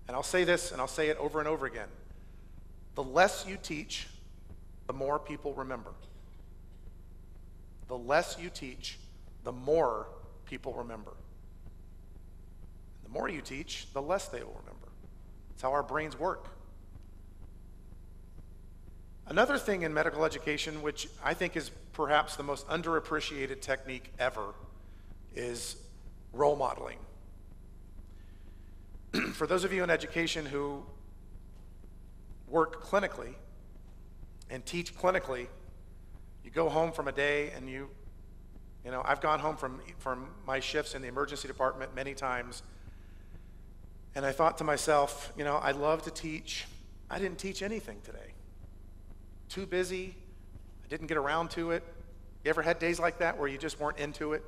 And I'll say this, and I'll say it over and over again. The less you teach, the more people remember. The less you teach, the more people remember. The more you teach, the less they will remember. It's how our brains work. Another thing in medical education, which I think is perhaps the most underappreciated technique ever, is role modeling. For those of you in education who work clinically and teach clinically, you go home from a day and you know, I've gone home from my shifts in the emergency department many times, and I thought to myself, you know, I love to teach. I didn't teach anything today. Too busy. I didn't get around to it. You ever had days like that where you just weren't into it?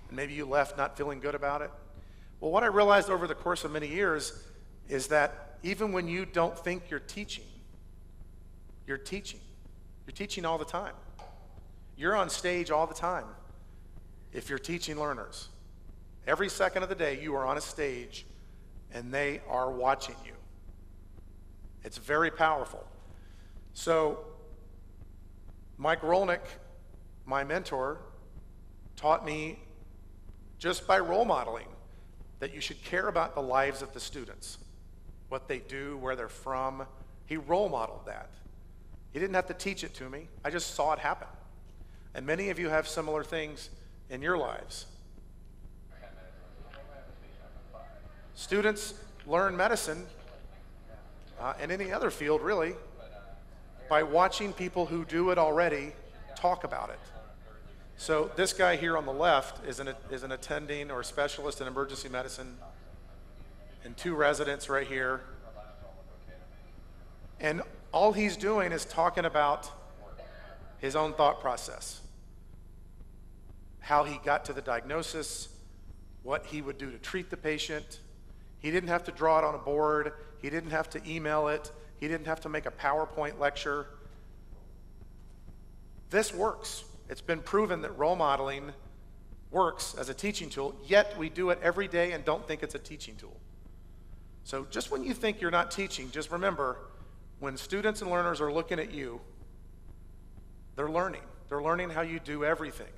And maybe you left not feeling good about it? Well, what I realized over the course of many years is that even when you don't think you're teaching, you're teaching. You're teaching all the time. You're on stage all the time if you're teaching learners. Every second of the day you are on a stage and they are watching you. It's very powerful. So Mike Rolnick, my mentor, taught me just by role modeling that you should care about the lives of the students, what they do, where they're from. He role modeled that. He didn't have to teach it to me. I just saw it happen. And many of you have similar things in your lives. Students learn medicine, and any other field really, by watching people who do it already talk about it. So this guy here on the left is an attending or specialist in emergency medicine, and 2 residents right here. And all he's doing is talking about his own thought process, how he got to the diagnosis, what he would do to treat the patient. He didn't have to draw it on a board. He didn't have to email it. He didn't have to make a PowerPoint lecture. This works. It's been proven that role modeling works as a teaching tool, yet we do it every day and don't think it's a teaching tool. So just when you think you're not teaching, just remember, when students and learners are looking at you, they're learning. They're learning how you do everything.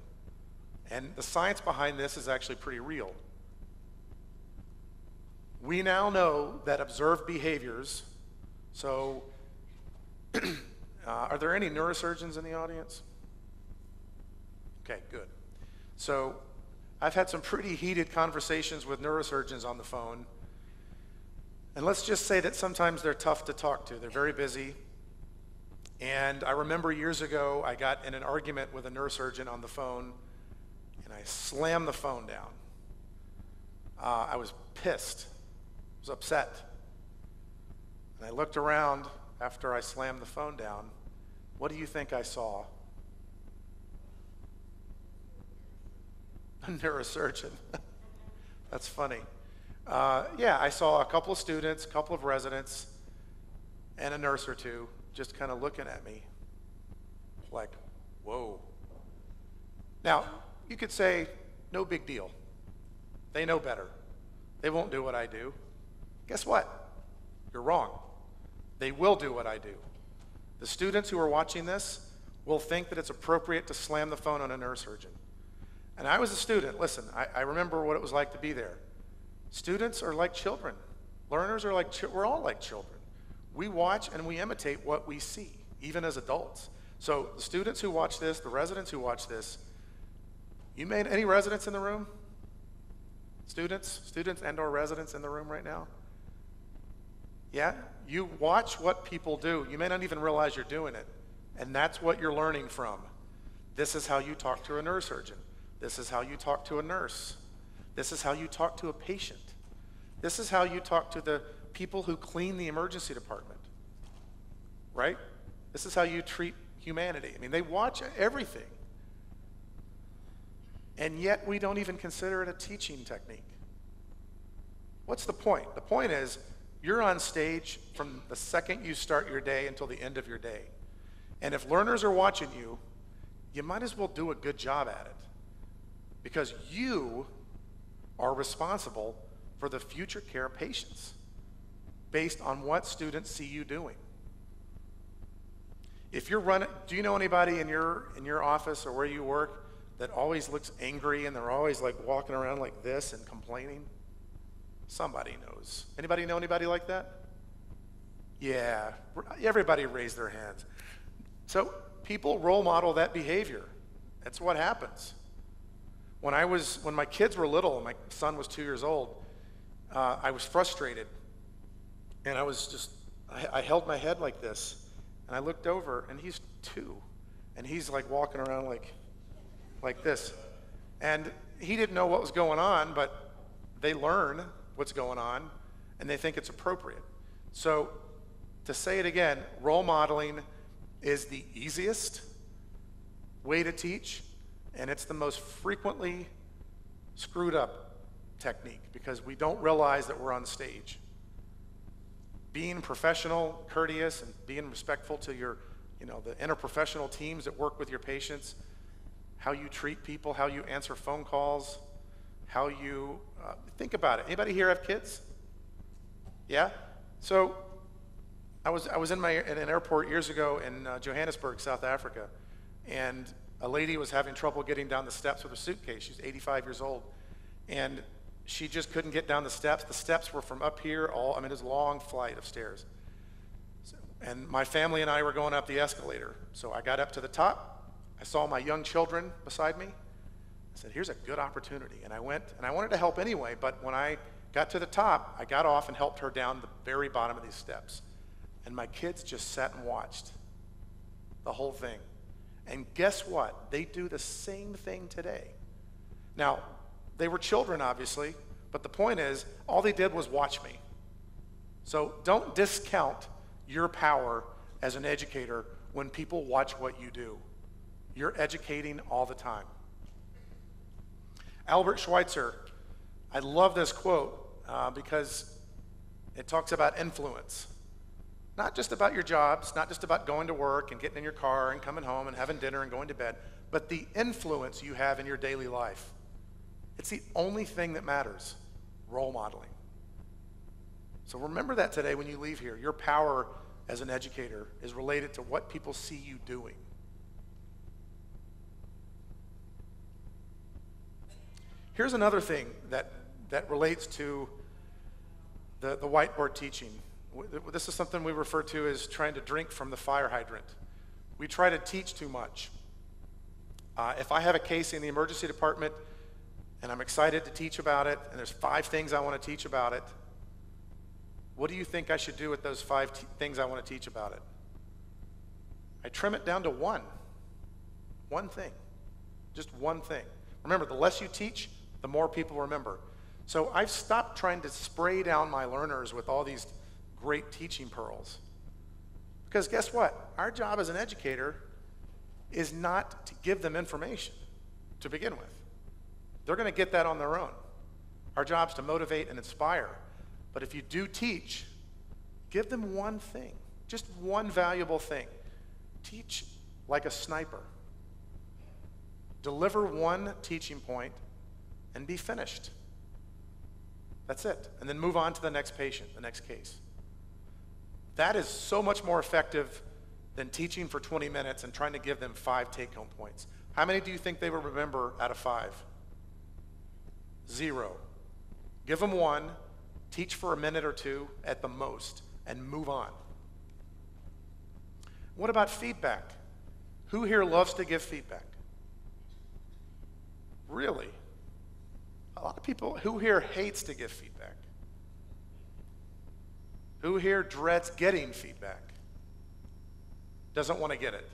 And the science behind this is actually pretty real. We now know that observed behaviors, so are there any neurosurgeons in the audience? Okay, good. So I've had some pretty heated conversations with neurosurgeons on the phone. And let's just say that sometimes they're tough to talk to. They're very busy. And I remember years ago, I got in an argument with a neurosurgeon on the phone, and I slammed the phone down. I was pissed. I was upset. And I looked around after I slammed the phone down. What do you think I saw? A neurosurgeon. That's funny. Yeah, I saw a couple of students, a couple of residents, and a nurse or two just kind of looking at me like, whoa. Now, you could say, no big deal. They know better. They won't do what I do. Guess what? You're wrong. They will do what I do. The students who are watching this will think that it's appropriate to slam the phone on a neurosurgeon. And I was a student. Listen, I remember what it was like to be there. Students are like children. Learners are like, we're all like children. We watch and we imitate what we see, even as adults. So the students who watch this, the residents who watch this, you made any residents in the room? Students and or residents in the room right now? Yeah, you watch what people do. You may not even realize you're doing it. And that's what you're learning from. This is how you talk to a neurosurgeon. This is how you talk to a nurse. This is how you talk to a patient. This is how you talk to the people who clean the emergency department, right? This is how you treat humanity. I mean, they watch everything. And yet we don't even consider it a teaching technique. What's the point? The point is, you're on stage from the second you start your day until the end of your day. And if learners are watching you, you might as well do a good job at it. Because you are responsible for the future care of patients. based on what students see you doing. If you're running, do you know anybody in your office or where you work that always looks angry and they're always like walking around like this and complaining? Somebody knows. Anybody know anybody like that? Yeah, everybody raised their hands. So people role model that behavior. That's what happens. When my kids were little, and my son was 2 years old, I was frustrated. And I held my head like this. And I looked over, and he's 2. And he's like walking around like this. And he didn't know what was going on, but they learn what's going on, and they think it's appropriate. So to say it again, role modeling is the easiest way to teach, and it's the most frequently screwed up technique because we don't realize that we're on stage. Being professional, courteous, and being respectful to the interprofessional teams that work with your patients, how you treat people, how you answer phone calls, how you think about it. Anybody here have kids? Yeah? So I was in an airport years ago in Johannesburg, South Africa, and a lady was having trouble getting down the steps with her suitcase. She's 85 years old, and she just couldn't get down the steps. The steps were from up here, it was a long flight of stairs. And my family and I were going up the escalator. So I got up to the top. I saw my young children beside me. I said, here's a good opportunity. And I went, and I wanted to help anyway, but when I got to the top, I got off and helped her down the very bottom of these steps. And my kids just sat and watched the whole thing. And guess what? They do the same thing today. Now, they were children, obviously, but the point is, all they did was watch me. So don't discount your power as an educator when people watch what you do. You're educating all the time. Albert Schweitzer, I love this quote because it talks about influence. Not just about your jobs, not just about going to work and getting in your car and coming home and having dinner and going to bed, but the influence you have in your daily life. It's the only thing that matters, role modeling. So remember that today when you leave here. Your power as an educator is related to what people see you doing. Here's another thing that relates to the whiteboard teaching. This is something we refer to as trying to drink from the fire hydrant. We try to teach too much. If I have a case in the emergency department and I'm excited to teach about it, and there's 5 things I want to teach about it, what do you think I should do with those 5 things I want to teach about it? I trim it down to one thing, just one thing. Remember, the less you teach, the more people remember. So I've stopped trying to spray down my learners with all these great teaching pearls. Because guess what? Our job as an educator is not to give them information to begin with. They're going to get that on their own. Our job is to motivate and inspire. But if you do teach, give them one thing, just one valuable thing. Teach like a sniper. Deliver one teaching point and be finished. That's it. And then move on to the next patient, the next case. That is so much more effective than teaching for 20 minutes and trying to give them 5 take-home points. How many do you think they will remember out of 5? 0. Give them 1, teach for a minute or 2 at the most, and move on. What about feedback? Who here loves to give feedback? Really? A lot of people. Who here hates to give feedback? Who here dreads getting feedback? Doesn't want to get it?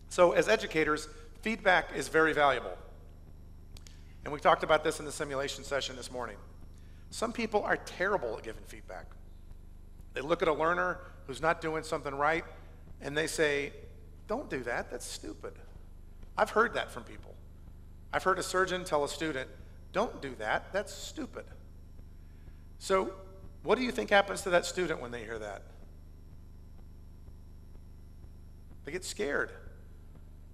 So as educators, feedback is very valuable. And we talked about this in the simulation session this morning. Some people are terrible at giving feedback. They look at a learner who's not doing something right, and they say, don't do that, that's stupid. I've heard that from people. I've heard a surgeon tell a student, don't do that, that's stupid. So what do you think happens to that student when they hear that? They get scared.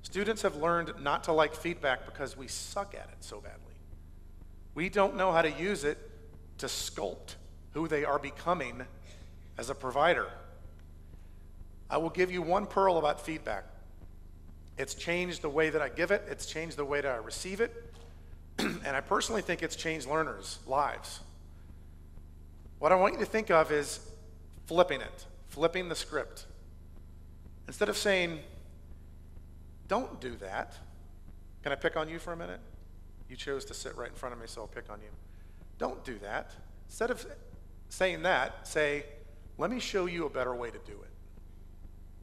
Students have learned not to like feedback because we suck at it so badly. We don't know how to use it to sculpt who they are becoming as a provider. I will give you one pearl about feedback. It's changed the way that I give it, it's changed the way that I receive it, and I personally think it's changed learners' lives. What I want you to think of is flipping it, flipping the script. Instead of saying, don't do that. Can I pick on you for a minute? You chose to sit right in front of me, so I'll pick on you. Don't do that. Instead of saying that, say, let me show you a better way to do it.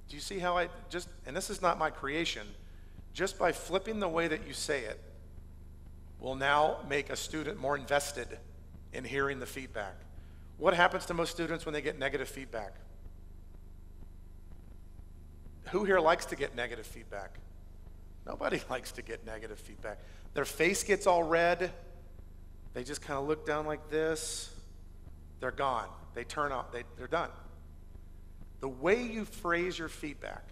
Do you see how I just, and this is not my creation, just by flipping the way that you say it will now make a student more invested in hearing the feedback. What happens to most students when they get negative feedback? Who here likes to get negative feedback? Nobody likes to get negative feedback. Their face gets all red. They just kind of look down like this. They're gone. They turn off. They're done. The way you phrase your feedback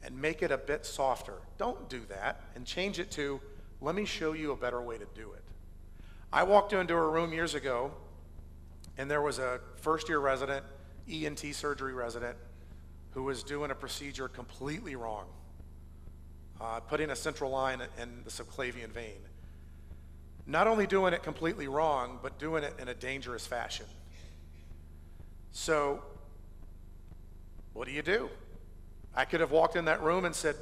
and make it a bit softer, don't do that, and change it to, let me show you a better way to do it. I walked into a room years ago, and there was a first-year resident, ENT surgery resident, who was doing a procedure completely wrong, putting a central line in the subclavian vein. Not only doing it completely wrong, but doing it in a dangerous fashion. So, what do? I could have walked in that room and said,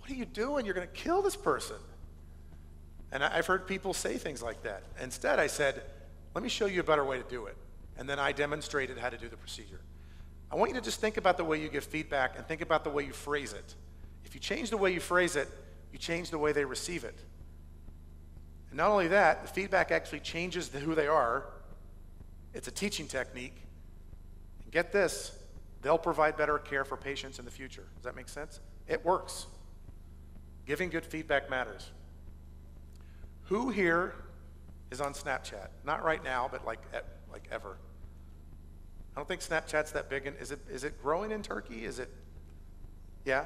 what are you doing? You're going to kill this person. And I've heard people say things like that. Instead, I said, let me show you a better way to do it. And then I demonstrated how to do the procedure. I want you to just think about the way you give feedback and think about the way you phrase it. If you change the way you phrase it, you change the way they receive it. And not only that, the feedback actually changes who they are. It's a teaching technique. And get this, they'll provide better care for patients in the future. Does that make sense? It works. Giving good feedback matters. Who here is on Snapchat? Not right now, but like ever. I don't think Snapchat's that big. And is it growing in Turkey? Is it? Yeah?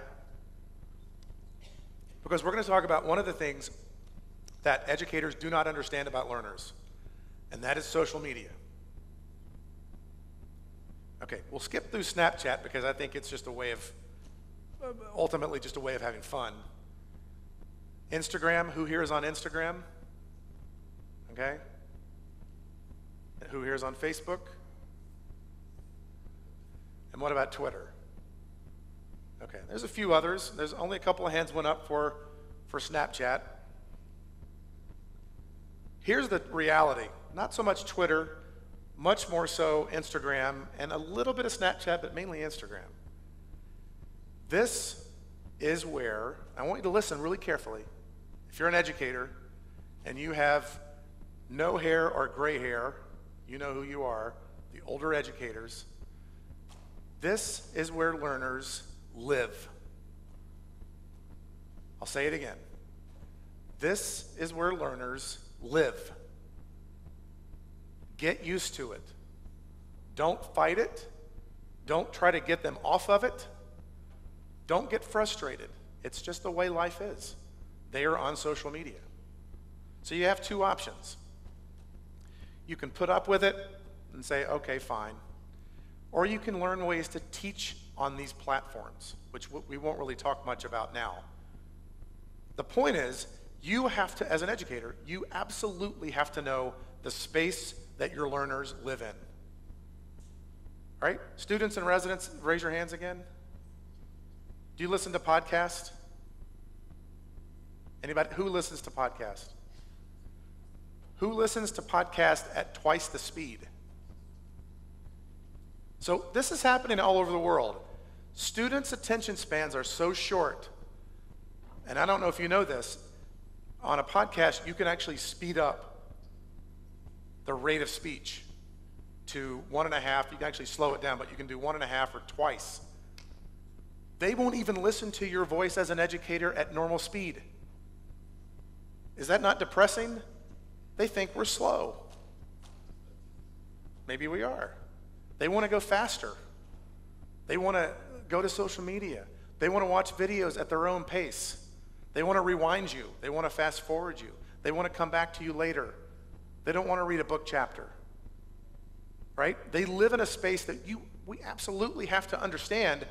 Because we're going to talk about one of the things that educators do not understand about learners, and that is social media. Okay, we'll skip through Snapchat because I think it's just a way of, ultimately just a way of having fun. Instagram, who here is on Instagram? Okay. Who here is on Facebook? And what about Twitter? Okay, there's a few others. There's only a couple of hands went up for Snapchat. Here's the reality. Not so much Twitter, much more so Instagram, and a little bit of Snapchat, but mainly Instagram. This is where, I want you to listen really carefully. If you're an educator and you have no hair or gray hair, you know who you are, the older educators. This is where learners live. I'll say it again. This is where learners live. Get used to it. Don't fight it. Don't try to get them off of it. Don't get frustrated. It's just the way life is. They are on social media. So you have two options. You can put up with it and say, okay, fine. Or you can learn ways to teach on these platforms, which we won't really talk much about now. The point is, you have to, as an educator, you absolutely have to know the space that your learners live in. All right? Students and residents, raise your hands again. Do you listen to podcasts? Anybody? Who listens to podcasts? Who listens to podcasts at twice the speed? So this is happening all over the world. Students' attention spans are so short, and I don't know if you know this, on a podcast, you can actually speed up the rate of speech to 1.5. You can actually slow it down, but you can do 1.5 or twice. They won't even listen to your voice as an educator at normal speed. Is that not depressing? They think we're slow. Maybe we are. They want to go faster. They want to go to social media. They want to watch videos at their own pace. They want to rewind you. They want to fast forward you. They want to come back to you later. They don't want to read a book chapter. right? They live in a space that we absolutely have to understand,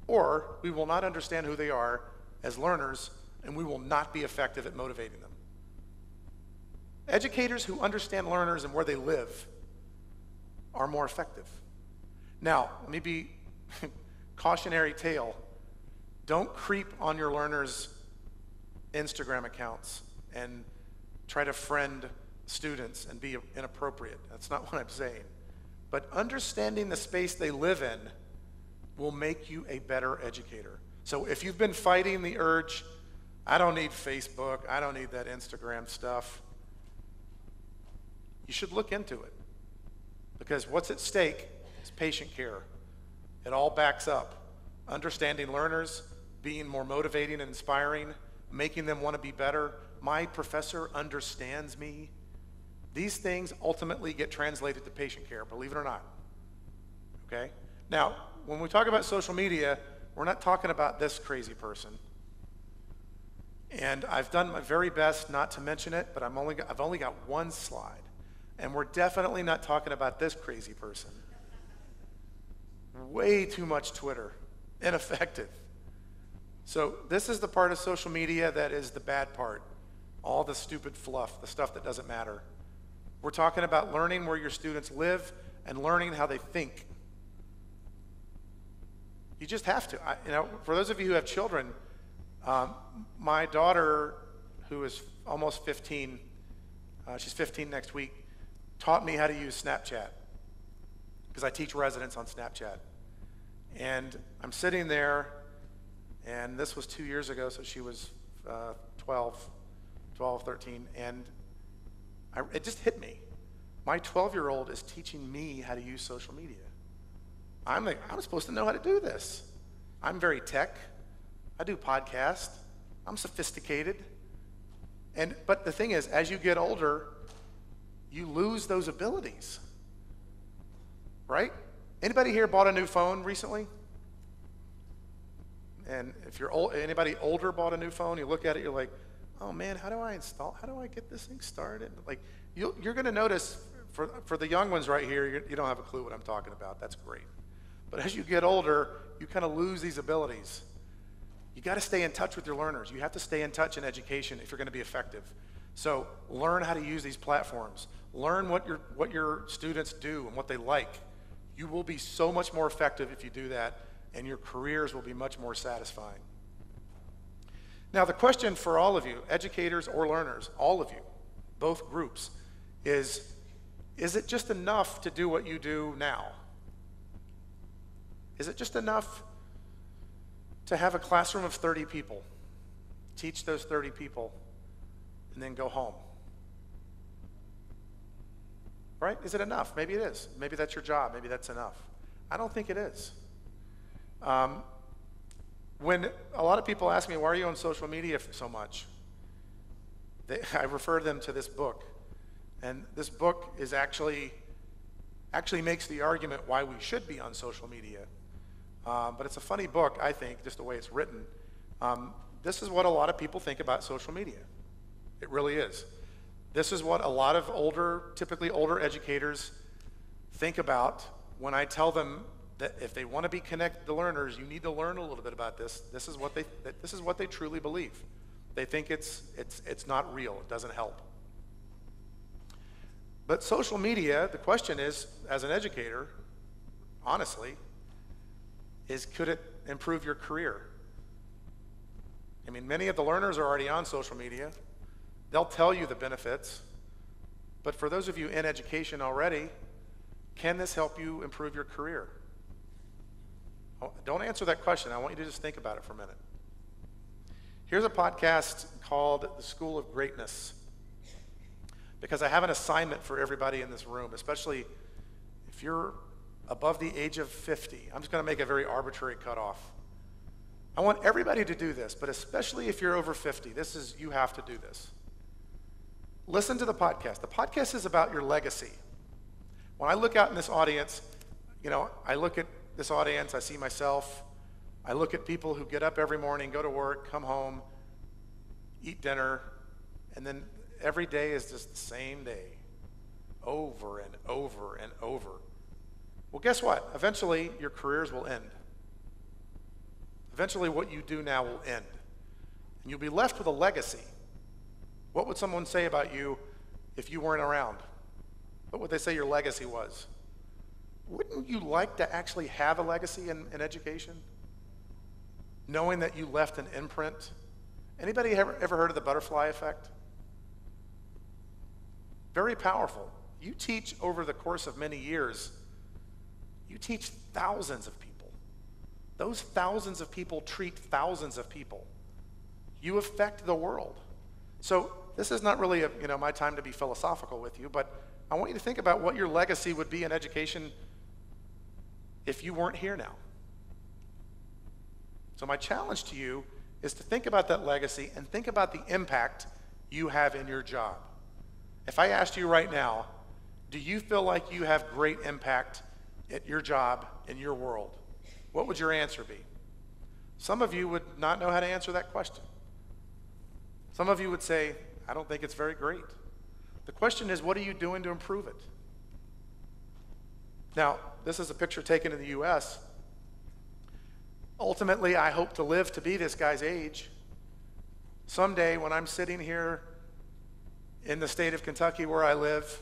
or we will not understand who they are as learners, and we will not be effective at motivating them. Educators who understand learners and where they live are more effective. Now, let me be cautionary tale. Don't creep on your learners' Instagram accounts and try to friend students and be inappropriate. That's not what I'm saying. But understanding the space they live in will make you a better educator. So if you've been fighting the urge, I don't need Facebook, I don't need that Instagram stuff, you should look into it. Because what's at stake is patient care. It all backs up understanding learners, being more motivating and inspiring, making them want to be better. My professor understands me. These things ultimately get translated to patient care, believe it or not. Okay? Now, when we talk about social media, we're not talking about this crazy person. And I've done my very best not to mention it, but I've only got one slide. And we're definitely not talking about this crazy person. Way too much Twitter. Ineffective. So this is the part of social media that is the bad part. All the stupid fluff, the stuff that doesn't matter. We're talking about learning where your students live and learning how they think. You just have to. For those of you who have children, my daughter, who is almost 15, she's 15 next week, taught me how to use Snapchat because I teach residents on Snapchat. And I'm sitting there, and this was 2 years ago, so she was 12, 13, and it just hit me. My 12-year-old is teaching me how to use social media. I'm supposed to know how to do this. I'm very tech. I do podcasts. I'm sophisticated. But the thing is, as you get older, you lose those abilities, right? Anybody here bought a new phone recently? And if you're old, anybody older bought a new phone, you look at it, you're like, oh man, how do I get this thing started? Like, you're gonna notice, for the young ones right here, you don't have a clue what I'm talking about. That's great. But as you get older, you kind of lose these abilities. You gotta stay in touch with your learners. You have to stay in touch in education if you're gonna be effective. So learn how to use these platforms. Learn what your students do and what they like. You will be so much more effective if you do that, and your careers will be much more satisfying. Now the question for all of you, educators or learners, all of you, both groups, is it just enough to do what you do now? Is it just enough to have a classroom of 30 people, teach those 30 people, and then go home? Right? Is it enough? Maybe it is. Maybe that's your job. Maybe that's enough. I don't think it is. When a lot of people ask me, why are you on social media so much? I refer them to this book. And this book is actually makes the argument why we should be on social media. But it's a funny book, I think, just the way it's written. This is what a lot of people think about social media. It really is. This is what a lot of typically older educators think about when I tell them that if they want to be connected to learners, you need to learn a little bit about this. This is what they truly believe. They think it's not real. It doesn't help. But social media, the question is, as an educator, honestly, could it improve your career? I mean, many of the learners are already on social media. They'll tell you the benefits. But for those of you in education already, can this help you improve your career? Don't answer that question. I want you to just think about it for a minute. Here's a podcast called The School of Greatness, because I have an assignment for everybody in this room, especially if you're above the age of 50. I'm just going to make a very arbitrary cutoff. I want everybody to do this, but especially if you're over 50, you have to do this. Listen to the podcast. The podcast is about your legacy. When I look out in this audience, I look at this audience, I see myself, I look at people who get up every morning, go to work, come home, eat dinner, and then every day is just the same day, over and over and over. Well, guess what? Eventually, your careers will end. Eventually, what you do now will end. And you'll be left with a legacy. What would someone say about you if you weren't around? What would they say your legacy was? Wouldn't you like to actually have a legacy in education? Knowing that you left an imprint? Anybody ever heard of the butterfly effect? Very powerful. You teach over the course of many years, you teach thousands of people. Those thousands of people treat thousands of people. You affect the world. So this is not really my time to be philosophical with you, but I want you to think about what your legacy would be in education if you weren't here now. So my challenge to you is to think about that legacy and think about the impact you have in your job. If I asked you right now, do you feel like you have great impact at your job, in your world? What would your answer be? Some of you would not know how to answer that question. Some of you would say, I don't think it's very great. The question is, what are you doing to improve it? Now, this is a picture taken in the US. Ultimately, I hope to live to be this guy's age. Someday, when I'm sitting here in the state of Kentucky where I live,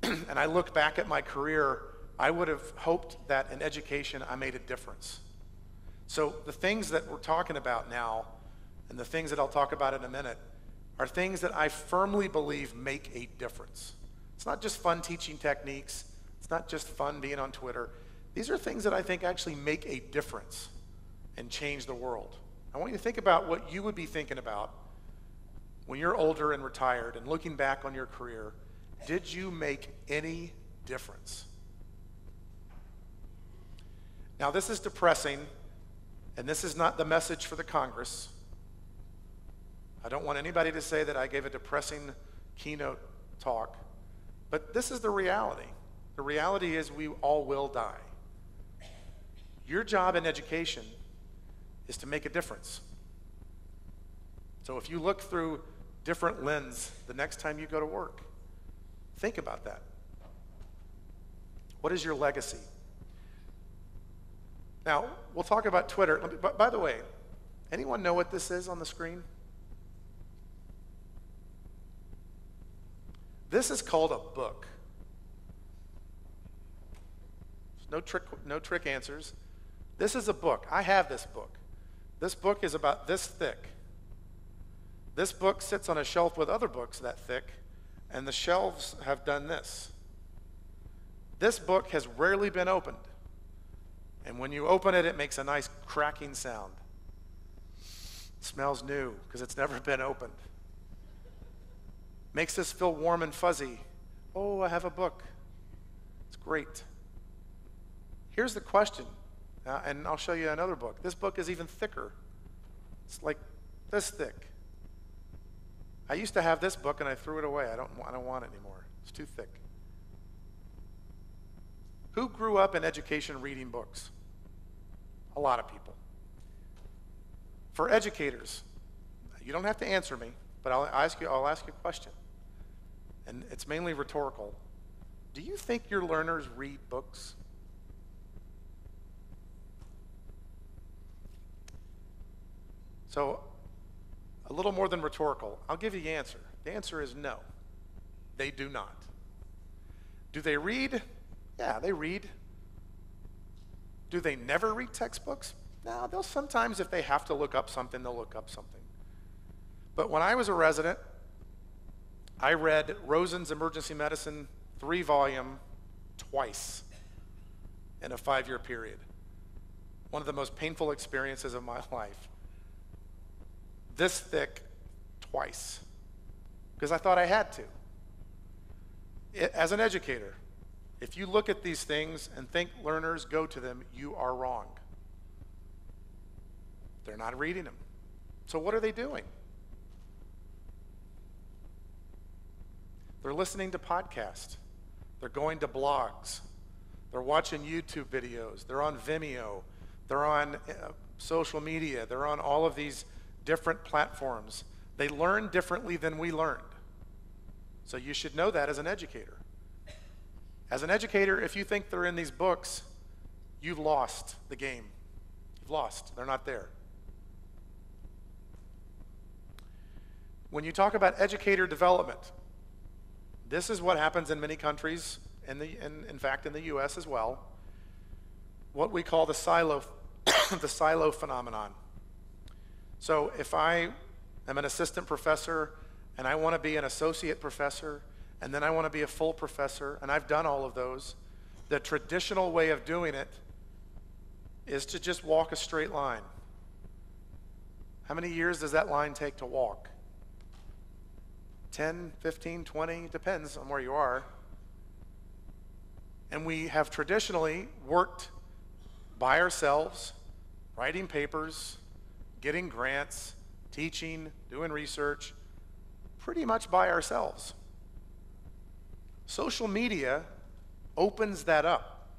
and I look back at my career, I would have hoped that in education I made a difference. So the things that we're talking about now, and the things that I'll talk about in a minute, are things that I firmly believe make a difference. It's not just fun teaching techniques. It's not just fun being on Twitter. These are things that I think actually make a difference and change the world. I want you to think about what you would be thinking about when you're older and retired and looking back on your career. Did you make any difference? Now, this is depressing, and this is not the message for the Congress. I don't want anybody to say that I gave a depressing keynote talk, but this is the reality. The reality is we all will die. Your job in education is to make a difference. So if you look through different lens the next time you go to work, think about that. What is your legacy? Now, we'll talk about Twitter. By the way, anyone know what this is on the screen? This is called a book. There's no trick answers. This is a book. I have this book. This book is about this thick. This book sits on a shelf with other books that thick, and the shelves have done this. This book has rarely been opened. And when you open it, it makes a nice cracking sound. It smells new because it's never been opened. Makes us feel warm and fuzzy. Oh, I have a book. It's great. Here's the question, and I'll show you another book. This book is even thicker. It's like this thick. I used to have this book and I threw it away. I don't want it anymore. It's too thick. Who grew up in education reading books? A lot of people. For educators, you don't have to answer me, but I'll ask you a question. And it's mainly rhetorical. Do you think your learners read books? So, a little more than rhetorical. I'll give you the answer. The answer is no. They do not. Do they read? Yeah, they read. Do they never read textbooks? No, they'll sometimes, if they have to look up something, they'll look up something. But when I was a resident, I read Rosen's Emergency Medicine 3-volume twice in a 5-year period. One of the most painful experiences of my life. This thick twice, because I thought I had to. As an educator, if you look at these things and think learners go to them, you are wrong. They're not reading them. So what are they doing? They're listening to podcasts. They're going to blogs. They're watching YouTube videos. They're on Vimeo. They're on social media. They're on all of these different platforms. They learn differently than we learned. So you should know that as an educator. As an educator, if you think they're in these books, you've lost the game. You've lost. They're not there. When you talk about educator development, this is what happens in many countries, in fact in the US as well, what we call the silo, the silo phenomenon. So if I am an assistant professor and I want to be an associate professor, and then I want to be a full professor, and I've done all of those, the traditional way of doing it is to just walk a straight line. How many years does that line take to walk? 10, 15, 20, depends on where you are. And we have traditionally worked by ourselves, writing papers, getting grants, teaching, doing research, pretty much by ourselves. Social media opens that up.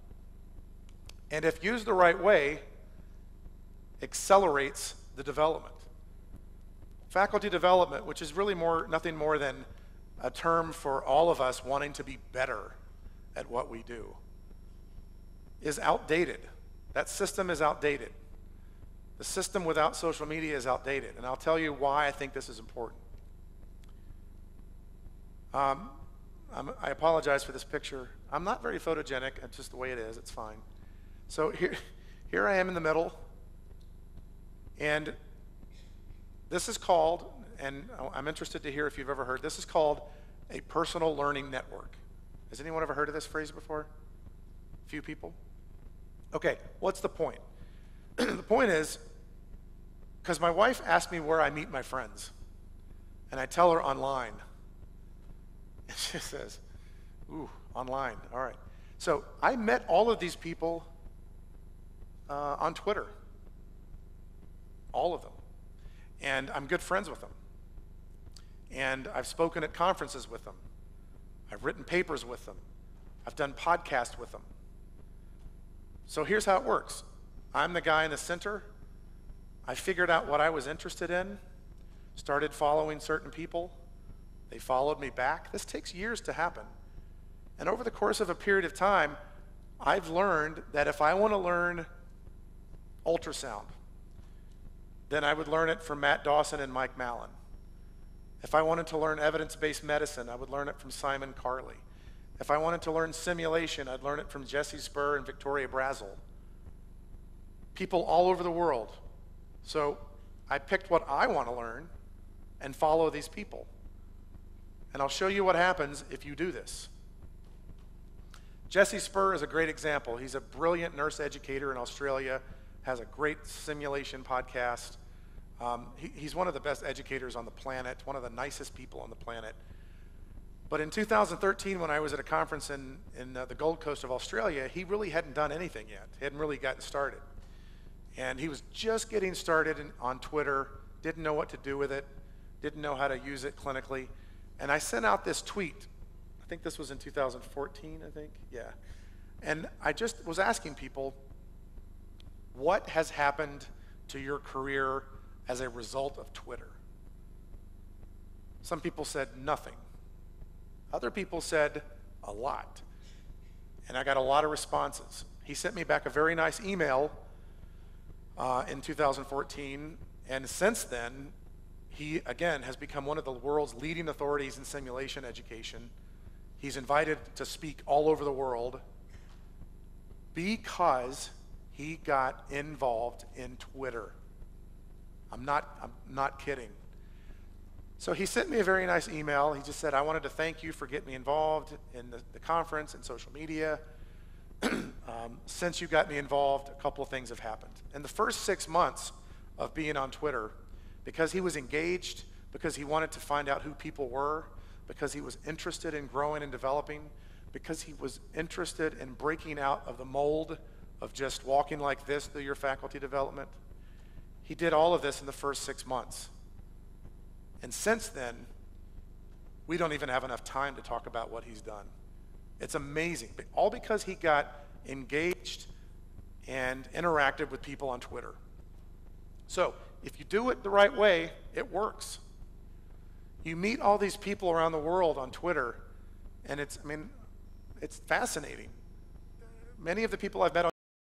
And if used the right way, accelerates the development. Faculty development, which is really nothing more than a term for all of us wanting to be better at what we do, is outdated. That system is outdated. The system without social media is outdated, and I'll tell you why I think this is important. I apologize for this picture. I'm not very photogenic. It's just the way it is. It's fine. So here I am in the middle, and this is called, and I'm interested to hear if you've ever heard, this is called a personal learning network. Has anyone ever heard of this phrase before? A few people? Okay, what's the point? The point is, because my wife asked me where I meet my friends, and I tell her online. And she says, ooh, online, all right. So I met all of these people on Twitter, all of them. And I'm good friends with them. And I've spoken at conferences with them. I've written papers with them. I've done podcasts with them. So here's how it works. I'm the guy in the center. I figured out what I was interested in, started following certain people. They followed me back. This takes years to happen. And over the course of a period of time, I've learned that if I want to learn ultrasound, then I would learn it from Matt Dawson and Mike Mallon. If I wanted to learn evidence-based medicine, I would learn it from Simon Carley. If I wanted to learn simulation, I'd learn it from Jesse Spur and Victoria Brazel. People all over the world. So I picked what I want to learn and follow these people. And I'll show you what happens if you do this. Jesse Spur is a great example. He's a brilliant nurse educator in Australia, has a great simulation podcast. He's one of the best educators on the planet, one of the nicest people on the planet. But in 2013, when I was at a conference in the Gold Coast of Australia, he really hadn't done anything yet. He hadn't really gotten started. And he was just getting started on Twitter, didn't know what to do with it, didn't know how to use it clinically. And I sent out this tweet. I think this was in 2014, I think, yeah. And I just was asking people, what has happened to your career as a result of Twitter? Some people said nothing. Other people said a lot. And I got a lot of responses. He sent me back a very nice email in 2014, and since then, he, again, has become one of the world's leading authorities in simulation education. He's invited to speak all over the world because he got involved in Twitter. I'm not kidding. So he sent me a very nice email. He just said, I wanted to thank you for getting me involved in the conference and social media. Since you got me involved, a couple of things have happened. In the first 6 months of being on Twitter, because he was engaged, because he wanted to find out who people were, because he was interested in growing and developing, because he was interested in breaking out of the mold of just walking like this through your faculty development. He did all of this in the first 6 months. And since then, we don't even have enough time to talk about what he's done. It's amazing, all because he got engaged and interacted with people on Twitter. So if you do it the right way, it works. You meet all these people around the world on Twitter, and it's, I mean, It's fascinating. Many of the people I've met on